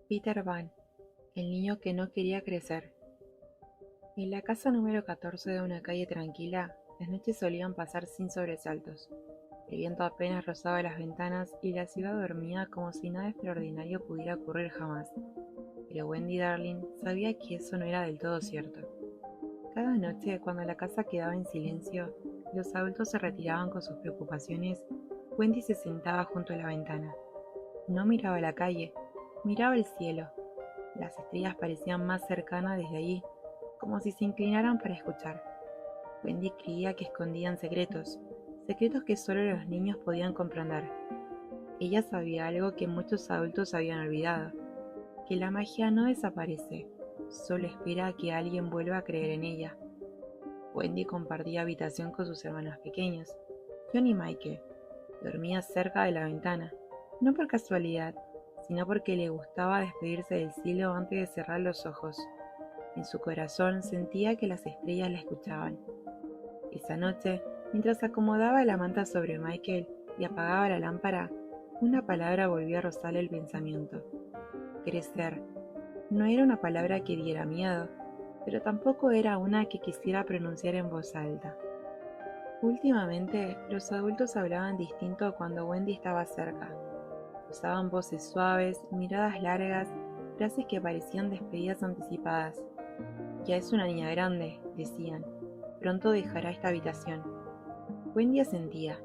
Peter Pan, el niño que no quería crecer. En la casa número 14 de una calle tranquila, las noches solían pasar sin sobresaltos. El viento apenas rozaba las ventanas y la ciudad dormía como si nada extraordinario pudiera ocurrir jamás. Pero Wendy Darling sabía que eso no era del todo cierto. Cada noche, cuando la casa quedaba en silencio, los adultos se retiraban con sus preocupaciones, Wendy se sentaba junto a la ventana. No miraba la calle, miraba el cielo. Las estrellas parecían más cercanas desde allí, como si se inclinaran para escuchar. Wendy creía que escondían secretos, secretos que solo los niños podían comprender. Ella sabía algo que muchos adultos habían olvidado, que la magia no desaparece, solo espera a que alguien vuelva a creer en ella. Wendy compartía habitación con sus hermanos pequeños, John y Michael. Dormía cerca de la ventana, no por casualidad, sino porque le gustaba despedirse del cielo antes de cerrar los ojos. En su corazón sentía que las estrellas la escuchaban. Esa noche, mientras acomodaba la manta sobre Michael y apagaba la lámpara, una palabra volvió a rozarle el pensamiento. Crecer. No era una palabra que diera miedo, pero tampoco era una que quisiera pronunciar en voz alta. Últimamente, los adultos hablaban distinto cuando Wendy estaba cerca. Usaban voces suaves, miradas largas, frases que parecían despedidas anticipadas. Ya es una niña grande, decían. Pronto dejará esta habitación. Wendy asentía,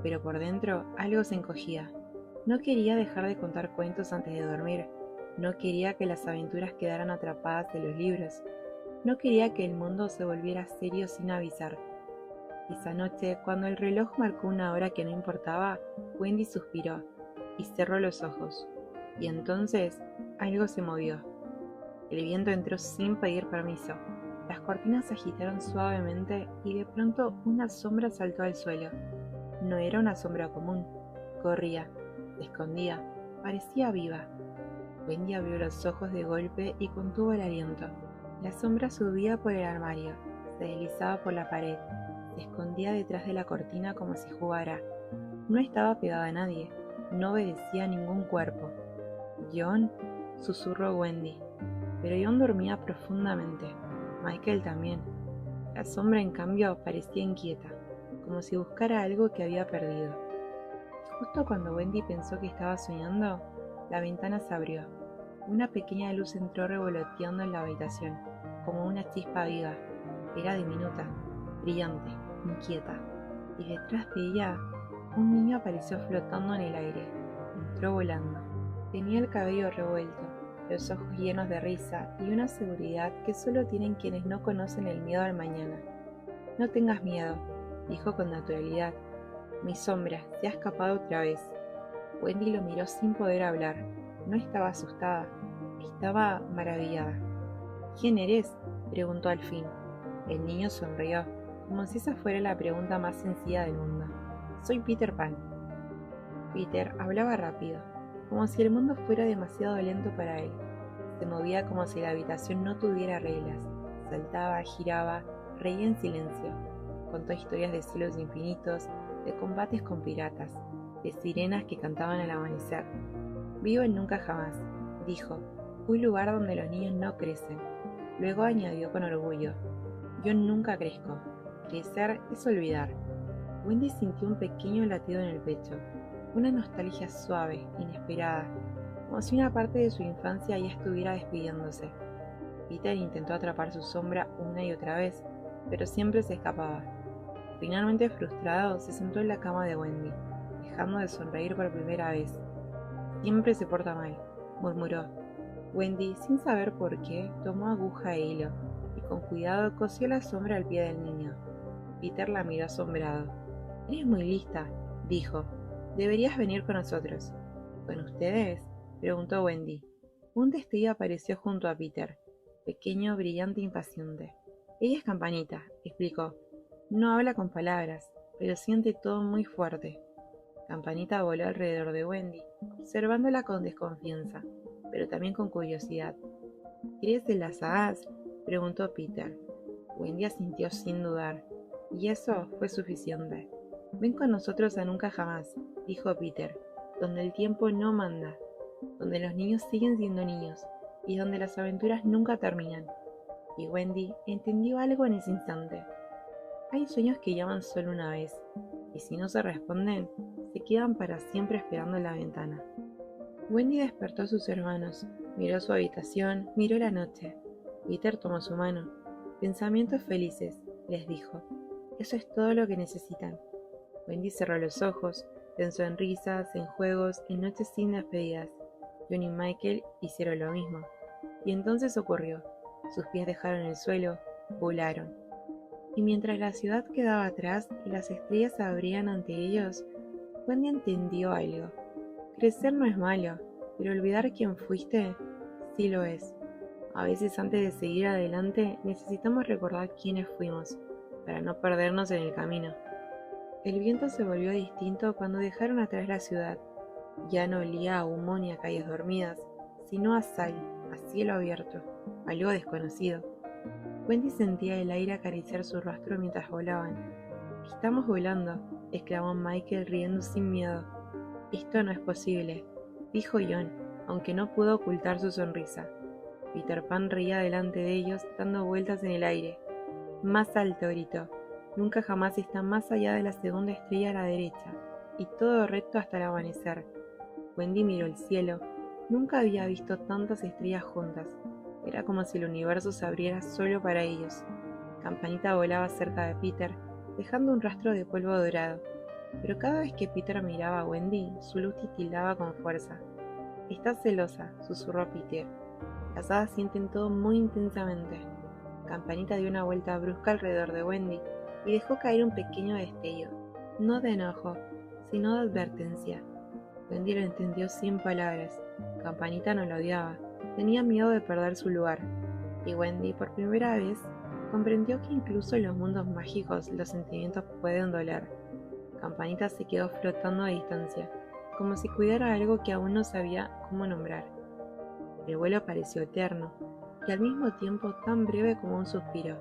pero por dentro algo se encogía. No quería dejar de contar cuentos antes de dormir. No quería que las aventuras quedaran atrapadas en los libros. No quería que el mundo se volviera serio sin avisar. Esa noche, cuando el reloj marcó una hora que no importaba, Wendy suspiró y cerró los ojos. Y entonces algo se movió. El viento entró sin pedir permiso. Las cortinas se agitaron suavemente y de pronto una sombra saltó al suelo. No era una sombra común. Corría, se escondía, parecía viva. Wendy abrió los ojos de golpe y contuvo el aliento. La sombra subía por el armario, se deslizaba por la pared, se escondía detrás de la cortina como si jugara. No estaba pegada a nadie, no obedecía a ningún cuerpo. «John», susurró Wendy, pero John dormía profundamente. Michael también. La sombra, en cambio, parecía inquieta, como si buscara algo que había perdido. Justo cuando Wendy pensó que estaba soñando, la ventana se abrió. Una pequeña luz entró revoloteando en la habitación, como una chispa viva. Era diminuta, brillante, inquieta, y detrás de ella un niño apareció flotando en el aire. Entró volando. Tenía el cabello revuelto, los ojos llenos de risa y una seguridad que solo tienen quienes no conocen el miedo al mañana. «No tengas miedo», dijo con naturalidad. «Mi sombra se ha escapado otra vez». Wendy lo miró sin poder hablar. No estaba asustada, estaba maravillada. «¿Quién eres?», preguntó al fin. El niño sonrió, como si esa fuera la pregunta más sencilla del mundo. «Soy Peter Pan». Peter hablaba rápido, como si el mundo fuera demasiado lento para él. Se movía como si la habitación no tuviera reglas. Saltaba, giraba, reía en silencio. Contó historias de cielos infinitos, de combates con piratas, de sirenas que cantaban al amanecer. «Vivo en Nunca Jamás», dijo, «un lugar donde los niños no crecen». Luego añadió con orgullo, «Yo nunca crezco. Crecer es olvidar». Wendy sintió un pequeño latido en el pecho, una nostalgia suave, inesperada, como si una parte de su infancia ya estuviera despidiéndose. Peter intentó atrapar su sombra una y otra vez, pero siempre se escapaba. Finalmente frustrado, se sentó en la cama de Wendy, dejando de sonreír por primera vez. «Siempre se porta mal», murmuró. Wendy, sin saber por qué, tomó aguja e hilo, y con cuidado cosió la sombra al pie del niño. Peter la miró asombrado. «Eres muy lista», dijo. «Deberías venir con nosotros». «¿Con ustedes?», preguntó Wendy. Un destello apareció junto a Peter, pequeño, brillante e impaciente. «Ella es Campanita», explicó. «No habla con palabras, pero siente todo muy fuerte». Campanita voló alrededor de Wendy, observándola con desconfianza, pero también con curiosidad. «¿Quieres de las hadas?», preguntó Peter. Wendy asintió sin dudar, y eso fue suficiente. «Ven con nosotros a Nunca Jamás», dijo Peter, «donde el tiempo no manda». donde los niños siguen siendo niños y donde las aventuras nunca terminan. Y Wendy entendió algo en ese instante. Hay sueños que llaman solo una vez, y si no se responden, se quedan para siempre esperando en la ventana. Wendy despertó a sus hermanos, miró su habitación, miró la noche. Peter tomó su mano. Pensamientos felices, les dijo. Eso es todo lo que necesitan. Wendy cerró los ojos, pensó en risas, en juegos, en noches sin despedidas. John y Michael hicieron lo mismo. Y entonces ocurrió. Sus pies dejaron el suelo, volaron. Y mientras la ciudad quedaba atrás y las estrellas se abrían ante ellos, Wendy entendió algo. Crecer no es malo, pero olvidar quién fuiste sí lo es. A veces antes de seguir adelante necesitamos recordar quiénes fuimos, para no perdernos en el camino. El viento se volvió distinto cuando dejaron atrás la ciudad. Ya no olía a humo ni a calles dormidas, sino a sal, a cielo abierto, algo desconocido. Wendy sentía el aire acariciar su rostro mientras volaban. «Estamos volando», exclamó Michael riendo sin miedo. «Esto no es posible», dijo John, aunque no pudo ocultar su sonrisa. Peter Pan reía delante de ellos, dando vueltas en el aire. «Más alto», gritó. «Nunca jamás está más allá de la segunda estrella a la derecha, y todo recto hasta el amanecer». Wendy miró el cielo. Nunca había visto tantas estrellas juntas. Era como si el universo se abriera solo para ellos. Campanita volaba cerca de Peter, dejando un rastro de polvo dorado. Pero cada vez que Peter miraba a Wendy, su luz titilaba con fuerza. «Estás celosa», susurró Peter. «Las hadas sienten todo muy intensamente». Campanita dio una vuelta brusca alrededor de Wendy y dejó caer un pequeño destello, no de enojo, sino de advertencia. Wendy lo entendió sin palabras. Campanita no lo odiaba, tenía miedo de perder su lugar. Y Wendy, por primera vez, comprendió que incluso en los mundos mágicos los sentimientos pueden doler. Campanita se quedó flotando a distancia, como si cuidara algo que aún no sabía cómo nombrar. El vuelo pareció eterno, y al mismo tiempo tan breve como un suspiro.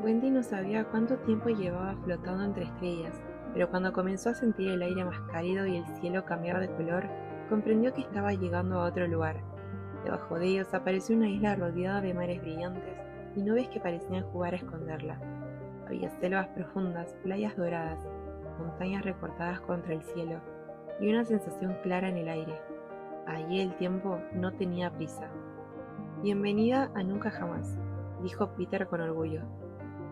Wendy no sabía cuánto tiempo llevaba flotando entre estrellas, pero cuando comenzó a sentir el aire más cálido y el cielo cambiar de color, comprendió que estaba llegando a otro lugar. Debajo de ellos apareció una isla rodeada de mares brillantes y nubes que parecían jugar a esconderla. Había selvas profundas, playas doradas, montañas recortadas contra el cielo y una sensación clara en el aire. Allí el tiempo no tenía prisa. «Bienvenida a Nunca Jamás», dijo Peter con orgullo.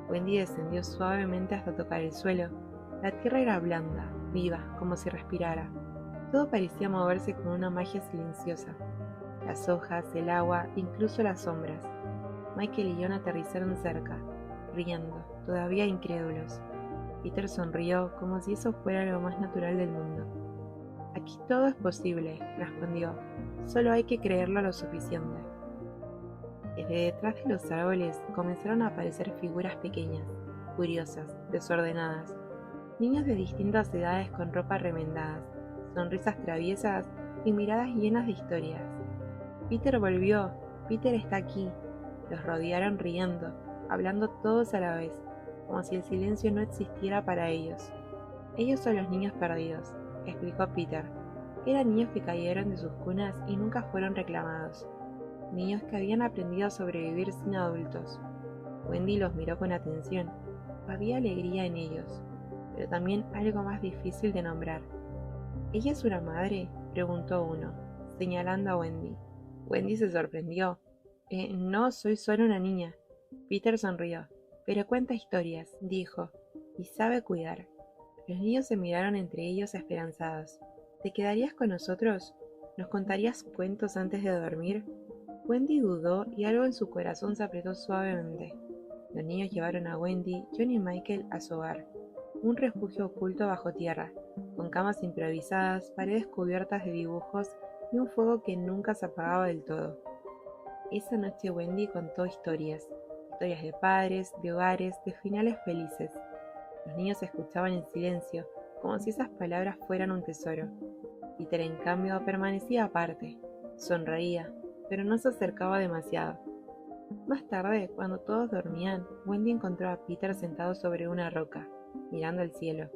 Wendy descendió suavemente hasta tocar el suelo. La tierra era blanda, viva, como si respirara. Todo parecía moverse con una magia silenciosa. Las hojas, el agua, incluso las sombras. Michael y John aterrizaron cerca, riendo, todavía incrédulos. Peter sonrió como si eso fuera lo más natural del mundo. «Aquí todo es posible», respondió. «Solo hay que creerlo lo suficiente». Desde detrás de los árboles comenzaron a aparecer figuras pequeñas, curiosas, desordenadas. Niños de distintas edades con ropa remendadas, sonrisas traviesas y miradas llenas de historias. «Peter volvió, Peter está aquí». Los rodearon riendo, hablando todos a la vez, como si el silencio no existiera para ellos. «Ellos son los niños perdidos», explicó Peter. «Eran niños que cayeron de sus cunas y nunca fueron reclamados. Niños que habían aprendido a sobrevivir sin adultos». Wendy los miró con atención. Había alegría en ellos, pero también algo más difícil de nombrar. «¿Ella es una madre?», preguntó uno, señalando a Wendy. Wendy se sorprendió. No, soy solo una niña». Peter sonrió. «Pero cuenta historias», dijo, «y sabe cuidar». Los niños se miraron entre ellos esperanzados. «¿Te quedarías con nosotros? ¿Nos contarías cuentos antes de dormir?». Wendy dudó y algo en su corazón se apretó suavemente. Los niños llevaron a Wendy, John y Michael a su hogar, un refugio oculto bajo tierra, con camas improvisadas, paredes cubiertas de dibujos y un fuego que nunca se apagaba del todo. Esa noche Wendy contó historias de padres, de hogares, de finales felices. Los niños escuchaban en silencio, como si esas palabras fueran un tesoro. Peter, en cambio, permanecía aparte. Sonreía, pero no se acercaba demasiado. Más tarde, cuando todos dormían, Wendy encontró a Peter sentado sobre una roca, mirando al cielo.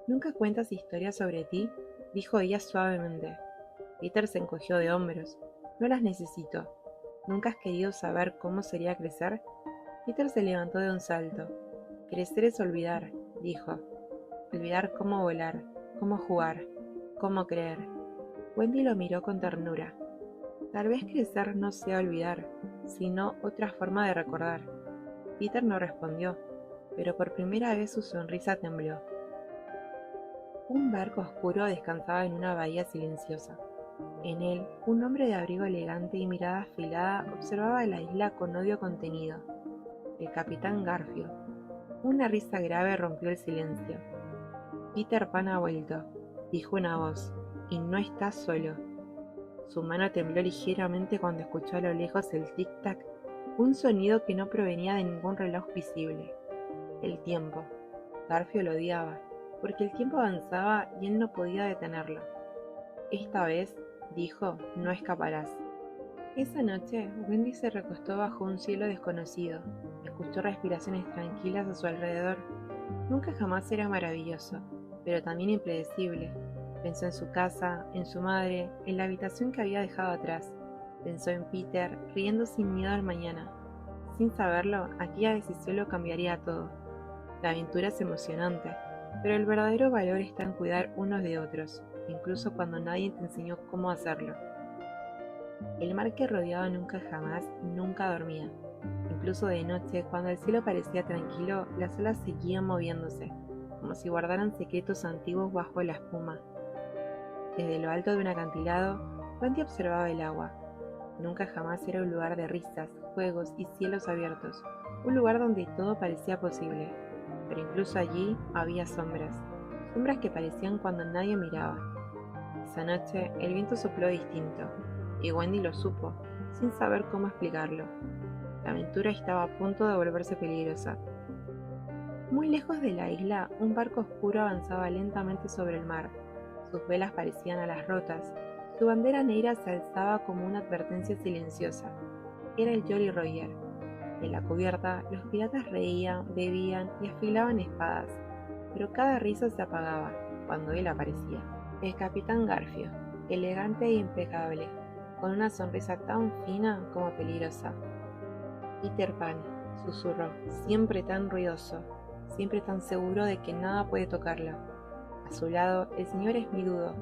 «¿Nunca cuentas historias sobre ti?», dijo ella suavemente. Peter se encogió de hombros. No las necesito. ¿Nunca has querido saber cómo sería crecer? Peter se levantó de un salto. Crecer es olvidar, dijo. Olvidar cómo volar, cómo jugar, cómo creer. Wendy lo miró con ternura. Tal vez crecer no sea olvidar, sino otra forma de recordar. Peter no respondió, pero por primera vez su sonrisa tembló. Un barco oscuro descansaba en una bahía silenciosa. En él, un hombre de abrigo elegante y mirada afilada observaba la isla con odio contenido. El capitán Garfield. Una risa grave rompió el silencio. Peter Pan ha vuelto, dijo una voz, y no está solo. Su mano tembló ligeramente cuando escuchó a lo lejos el tic-tac, un sonido que no provenía de ningún reloj visible. El tiempo. Garfield lo odiaba, porque el tiempo avanzaba y él no podía detenerlo. Esta vez, dijo, no escaparás. Esa noche, Wendy se recostó bajo un cielo desconocido. Escuchó respiraciones tranquilas a su alrededor. Nunca jamás era maravilloso, pero también impredecible. Pensó en su casa, en su madre, en la habitación que había dejado atrás. Pensó en Peter, riendo sin miedo al mañana. Sin saberlo, aquella decisión lo cambiaría todo. La aventura es emocionante, pero el verdadero valor está en cuidar unos de otros, incluso cuando nadie te enseñó cómo hacerlo. El mar que rodeaba nunca jamás, nunca dormía. Incluso de noche, cuando el cielo parecía tranquilo, las olas seguían moviéndose, como si guardaran secretos antiguos bajo la espuma. Desde lo alto de un acantilado, Wendy observaba el agua. Nunca jamás era un lugar de risas, juegos y cielos abiertos, un lugar donde todo parecía posible. Pero incluso allí había sombras, sombras que parecían cuando nadie miraba. Esa noche el viento sopló distinto, y Wendy lo supo, sin saber cómo explicarlo. La aventura estaba a punto de volverse peligrosa. Muy lejos de la isla, un barco oscuro avanzaba lentamente sobre el mar. Sus velas parecían alas rotas. Su bandera negra se alzaba como una advertencia silenciosa. Era el Jolly Roger. En la cubierta, los piratas reían, bebían y afilaban espadas, pero cada risa se apagaba cuando él aparecía. El capitán Garfield, elegante e impecable, con una sonrisa tan fina como peligrosa. Peter Pan, susurró, siempre tan ruidoso, siempre tan seguro de que nada puede tocarlo. A su lado, el señor Smidudo.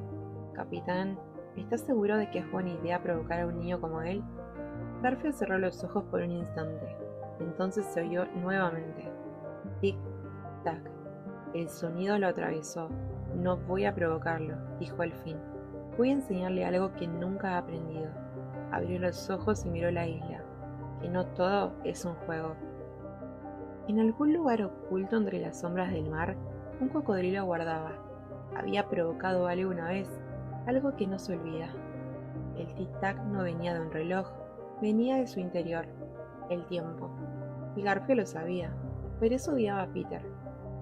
Capitán, ¿estás seguro de que es buena idea provocar a un niño como él? Garfield cerró los ojos por un instante. Entonces se oyó nuevamente. Tic-tac. El sonido lo atravesó. No voy a provocarlo, dijo al fin. Voy a enseñarle algo que nunca ha aprendido. Abrió los ojos y miró la isla. Que no todo es un juego. En algún lugar oculto entre las sombras del mar, un cocodrilo aguardaba. Había provocado algo una vez, algo que no se olvida. El tic-tac no venía de un reloj, venía de su interior, el tiempo. Y Garfield lo sabía, por eso odiaba a Peter,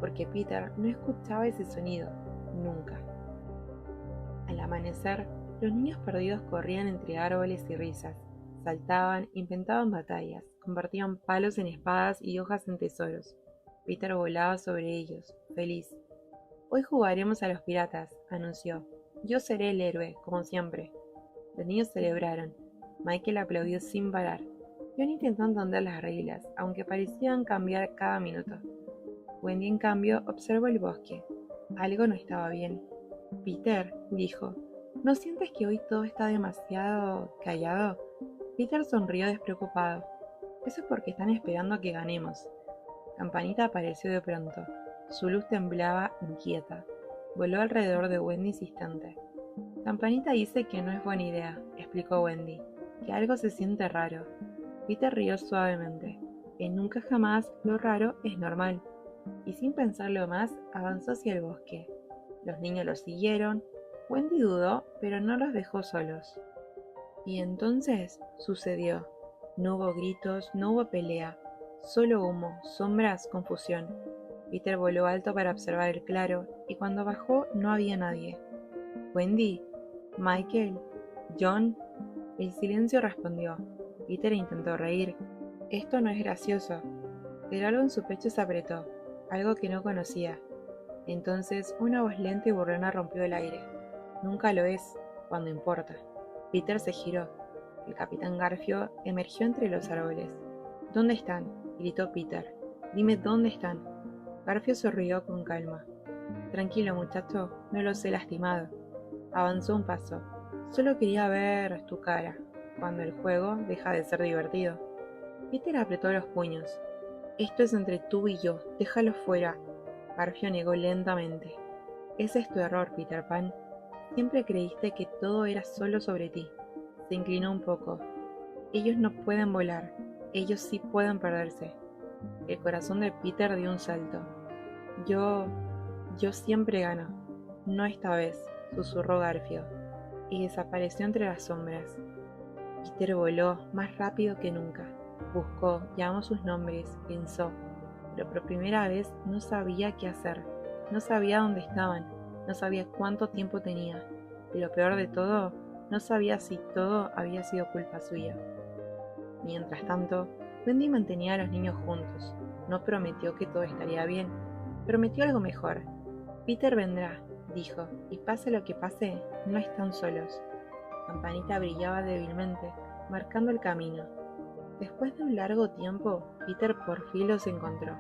porque Peter no escuchaba ese sonido, nunca. Al amanecer, los niños perdidos corrían entre árboles y risas, saltaban, inventaban batallas, convertían palos en espadas y hojas en tesoros. Peter volaba sobre ellos, feliz. Hoy jugaremos a los piratas, anunció. Yo seré el héroe, como siempre. Los niños celebraron. Michael aplaudió sin parar. John intentó entender las reglas, aunque parecían cambiar cada minuto. Wendy, en cambio, observó el bosque. Algo no estaba bien. Peter, dijo, ¿no sientes que hoy todo está demasiado callado? Peter sonrió despreocupado. Eso es porque están esperando a que ganemos. Campanita apareció de pronto. Su luz temblaba inquieta. Voló alrededor de Wendy insistente. Campanita dice que no es buena idea, explicó Wendy, que algo se siente raro. Peter rió suavemente. En nunca jamás lo raro es normal. Y sin pensarlo más, avanzó hacia el bosque. Los niños lo siguieron. Wendy dudó, pero no los dejó solos. Y entonces sucedió. No hubo gritos, no hubo pelea. Solo humo, sombras, confusión. Peter voló alto para observar el claro, y cuando bajó no había nadie. Wendy, Michael, John. El silencio respondió. Peter intentó reír. Esto no es gracioso. Pero algo en su pecho se apretó, algo que no conocía. Entonces una voz lenta y burlona rompió el aire. Nunca lo es. cuando importa. Peter se giró. El capitán Garfio emergió entre los árboles. ¿Dónde están?, gritó Peter. Dime dónde están. Garfio sonrió con calma. Tranquilo, muchacho, no los he lastimado. Avanzó un paso. Solo quería ver tu cara, cuando el juego deja de ser divertido. Peter apretó los puños. Esto es entre tú y yo, déjalo fuera. Garfio negó lentamente. Ese es tu error, Peter Pan. Siempre creíste que todo era solo sobre ti. Se inclinó un poco. Ellos no pueden volar. Ellos sí pueden perderse. El corazón de Peter dio un salto. Yo siempre gano. No esta vez, susurró Garfio, y desapareció entre las sombras. Peter voló más rápido que nunca. Buscó, llamó sus nombres, pensó, pero por primera vez no sabía qué hacer. No sabía dónde estaban, no sabía cuánto tiempo tenía. Y lo peor de todo, no sabía si todo había sido culpa suya. Mientras tanto, Wendy mantenía a los niños juntos. No prometió que todo estaría bien, prometió algo mejor. Peter vendrá, dijo, y pase lo que pase, no están solos. Campanita brillaba débilmente, marcando el camino. Después de un largo tiempo, Peter por fin los encontró.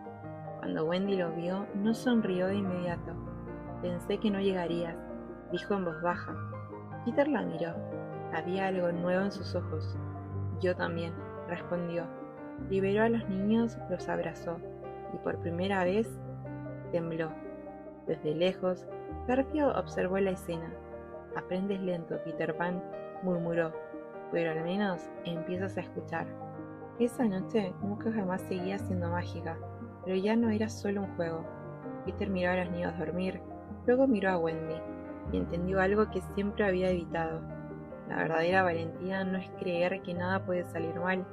Cuando Wendy lo vio, no sonrió de inmediato. Pensé que no llegarías, dijo en voz baja. Peter la miró. Había algo nuevo en sus ojos. Yo también, respondió. Liberó a los niños, los abrazó, y por primera vez tembló. Desde lejos, Garfio observó la escena. Aprendes lento, Peter Pan, murmuró, pero al menos empiezas a escuchar. Esa noche nunca jamás seguía siendo mágica, pero ya no era solo un juego. Peter miró a los niños dormir, luego miró a Wendy, y entendió algo que siempre había evitado. La verdadera valentía no es creer que nada puede salir mal,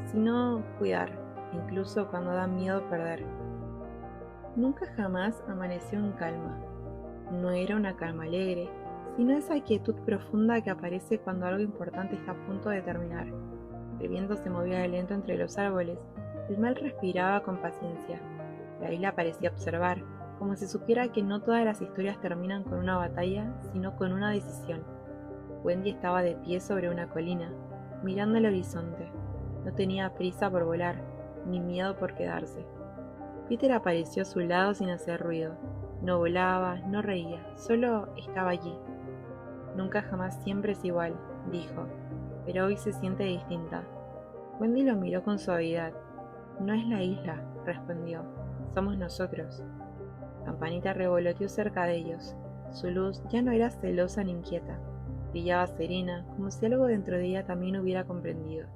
sino cuidar, incluso cuando da miedo perder. Nunca jamás amaneció en calma. No era una calma alegre, sino esa quietud profunda que aparece cuando algo importante está a punto de terminar. El viento se movía de lento entre los árboles, el mar respiraba con paciencia. La isla parecía observar, como si supiera que no todas las historias terminan con una batalla, sino con una decisión. Wendy estaba de pie sobre una colina, mirando el horizonte. No tenía prisa por volar, ni miedo por quedarse. Peter apareció a su lado sin hacer ruido. No volaba, no reía, solo estaba allí. Nunca jamás siempre es igual, dijo, pero hoy se siente distinta. Wendy lo miró con suavidad. No es la isla, respondió, somos nosotros. Campanita revoloteó cerca de ellos. Su luz ya no era celosa ni inquieta. Brillaba serena, como si algo dentro de ella también hubiera comprendido.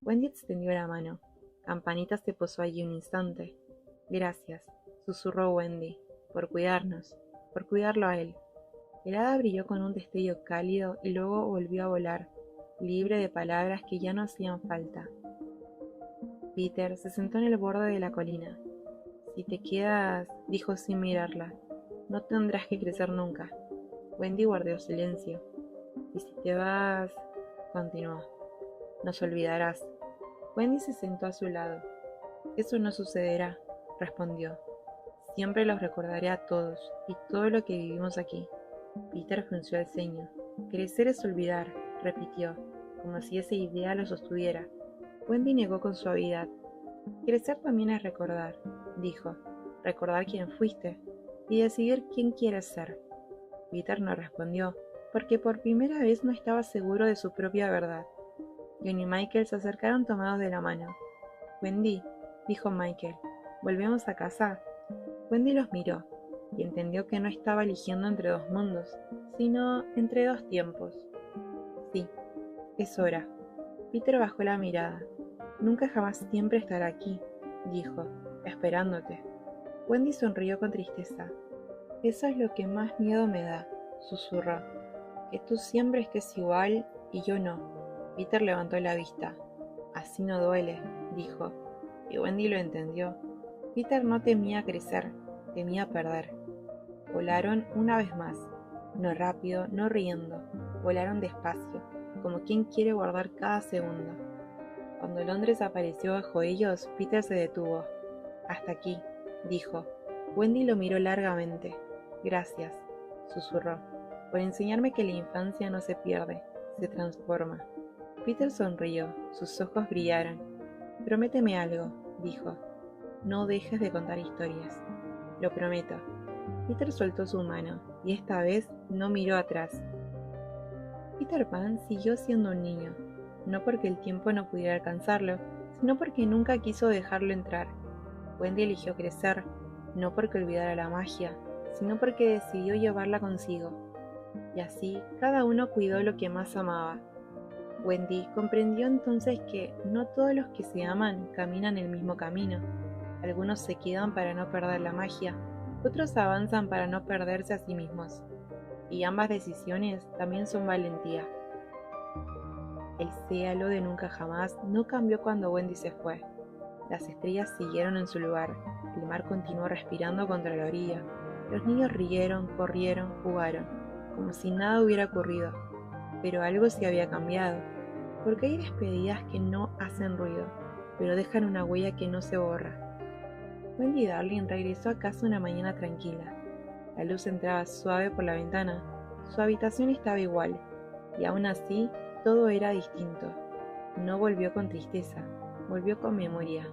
Wendy extendió la mano. Campanita se posó allí un instante. Gracias, susurró Wendy, por cuidarnos, por cuidarlo a él. El hada brilló con un destello cálido y luego volvió a volar, libre de palabras que ya no hacían falta. Peter se sentó en el borde de la colina. Si te quedas, dijo sin mirarla, no tendrás que crecer nunca. Wendy guardó silencio. Y si te vas, continuó, nos olvidarás. Wendy se sentó a su lado. Eso no sucederá, respondió. Siempre los recordaré a todos y todo lo que vivimos aquí. Peter frunció el ceño. Crecer es olvidar, repitió, como si esa idea lo sostuviera. Wendy negó con suavidad. Crecer también es recordar, dijo. Recordar quién fuiste y decidir quién quieres ser. Peter no respondió, porque por primera vez no estaba seguro de su propia verdad. John y Michael se acercaron tomados de la mano. Wendy, dijo Michael, ¿volvemos a casa? Wendy los miró y entendió que no estaba eligiendo entre dos mundos, sino entre dos tiempos. Sí, es hora. Peter bajó la mirada. Nunca jamás siempre estará aquí, dijo, esperándote. Wendy sonrió con tristeza. Eso es lo que más miedo me da, susurró. Que tú siempre estés igual y yo no. Peter levantó la vista. Así no duele, dijo, y Wendy lo entendió. Peter no temía crecer, temía perder. Volaron una vez más, no rápido, no riendo, volaron despacio, como quien quiere guardar cada segundo. Cuando Londres apareció bajo ellos, Peter se detuvo. Hasta aquí, dijo. Wendy lo miró largamente. Gracias, susurró. por enseñarme que la infancia no se pierde, se transforma. Peter sonrió, sus ojos brillaron. Prométeme algo, dijo. No dejes de contar historias. Lo prometo. Peter soltó su mano, y esta vez no miró atrás. Peter Pan siguió siendo un niño, no porque el tiempo no pudiera alcanzarlo, sino porque nunca quiso dejarlo entrar. Wendy eligió crecer, no porque olvidara la magia, sino porque decidió llevarla consigo. Y así, cada uno cuidó lo que más amaba. Wendy comprendió entonces que no todos los que se aman caminan el mismo camino. Algunos se quedan para no perder la magia, otros avanzan para no perderse a sí mismos. Y ambas decisiones también son valentía. El cielo de nunca jamás no cambió cuando Wendy se fue. Las estrellas siguieron en su lugar, el mar continuó respirando contra la orilla. Los niños rieron, corrieron, jugaron, como si nada hubiera ocurrido. Pero algo se había cambiado, porque hay despedidas que no hacen ruido, pero dejan una huella que no se borra. Wendy Darling regresó a casa una mañana tranquila. La luz entraba suave por la ventana, su habitación estaba igual, y aún así todo era distinto. No volvió con tristeza, volvió con memoria.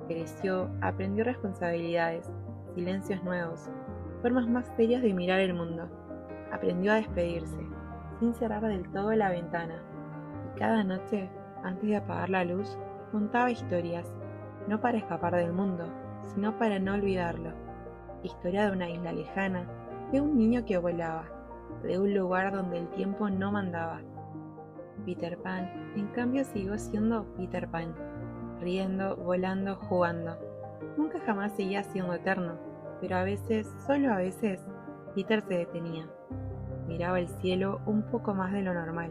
Creció, aprendió responsabilidades, silencios nuevos, formas más serias de mirar el mundo. Aprendió a despedirse, sin cerrar del todo la ventana. Y cada noche, antes de apagar la luz, contaba historias, no para escapar del mundo, sino para no olvidarlo. Historia de una isla lejana, de un niño que volaba, de un lugar donde el tiempo no mandaba. Peter Pan, en cambio, siguió siendo Peter Pan, riendo, volando, jugando. Nunca jamás seguía siendo eterno, pero a veces, solo a veces, Peter se detenía. Miraba el cielo un poco más de lo normal.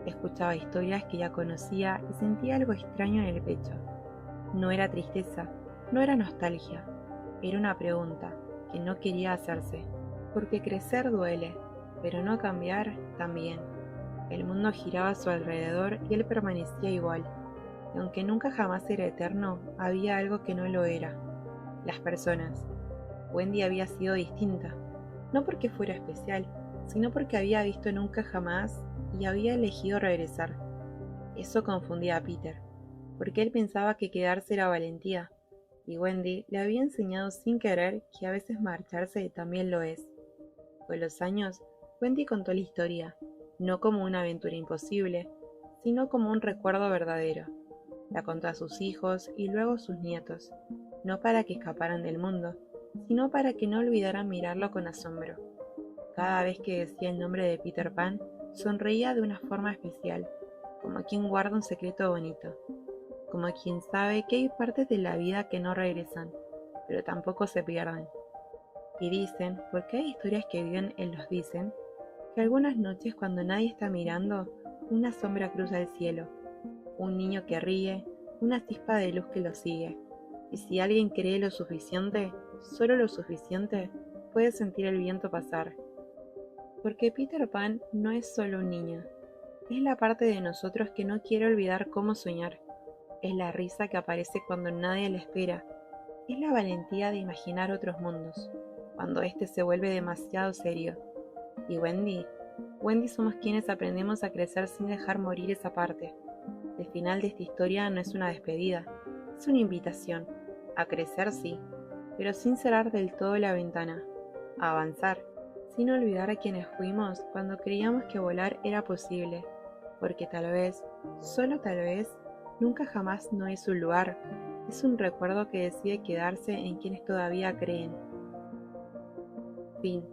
Escuchaba historias que ya conocía y sentía algo extraño en el pecho. No era tristeza, no era nostalgia, era una pregunta que no quería hacerse. Porque crecer duele, pero no cambiar también. El mundo giraba a su alrededor y él permanecía igual. Y aunque nunca jamás era eterno, había algo que no lo era. Las personas. Wendy había sido distinta, no porque fuera especial, sino porque había visto nunca jamás y había elegido regresar. Eso confundía a Peter, porque él pensaba que quedarse era valentía, y Wendy le había enseñado sin querer que a veces marcharse también lo es. Con los años, Wendy contó la historia, no como una aventura imposible, sino como un recuerdo verdadero. La contó a sus hijos y luego a sus nietos, no para que escaparan del mundo, sino para que no olvidaran mirarlo con asombro. Cada vez que decía el nombre de Peter Pan, sonreía de una forma especial, como quien guarda un secreto bonito, como quien sabe que hay partes de la vida que no regresan, pero tampoco se pierden. Y dicen, porque hay historias que viven en los dicen, que algunas noches cuando nadie está mirando, una sombra cruza el cielo, un niño que ríe, una chispa de luz que lo sigue. Y si alguien cree lo suficiente, solo lo suficiente, puede sentir el viento pasar. Porque Peter Pan no es solo un niño, es la parte de nosotros que no quiere olvidar cómo soñar. Es la risa que aparece cuando nadie la espera. Es la valentía de imaginar otros mundos, cuando este se vuelve demasiado serio. Y Wendy somos quienes aprendemos a crecer sin dejar morir esa parte. El final de esta historia no es una despedida, es una invitación. A crecer sí, pero sin cerrar del todo la ventana. A avanzar, sin olvidar a quienes fuimos cuando creíamos que volar era posible. Porque tal vez, solo tal vez, nunca jamás no es un lugar, es un recuerdo que decide quedarse en quienes todavía creen. Fin.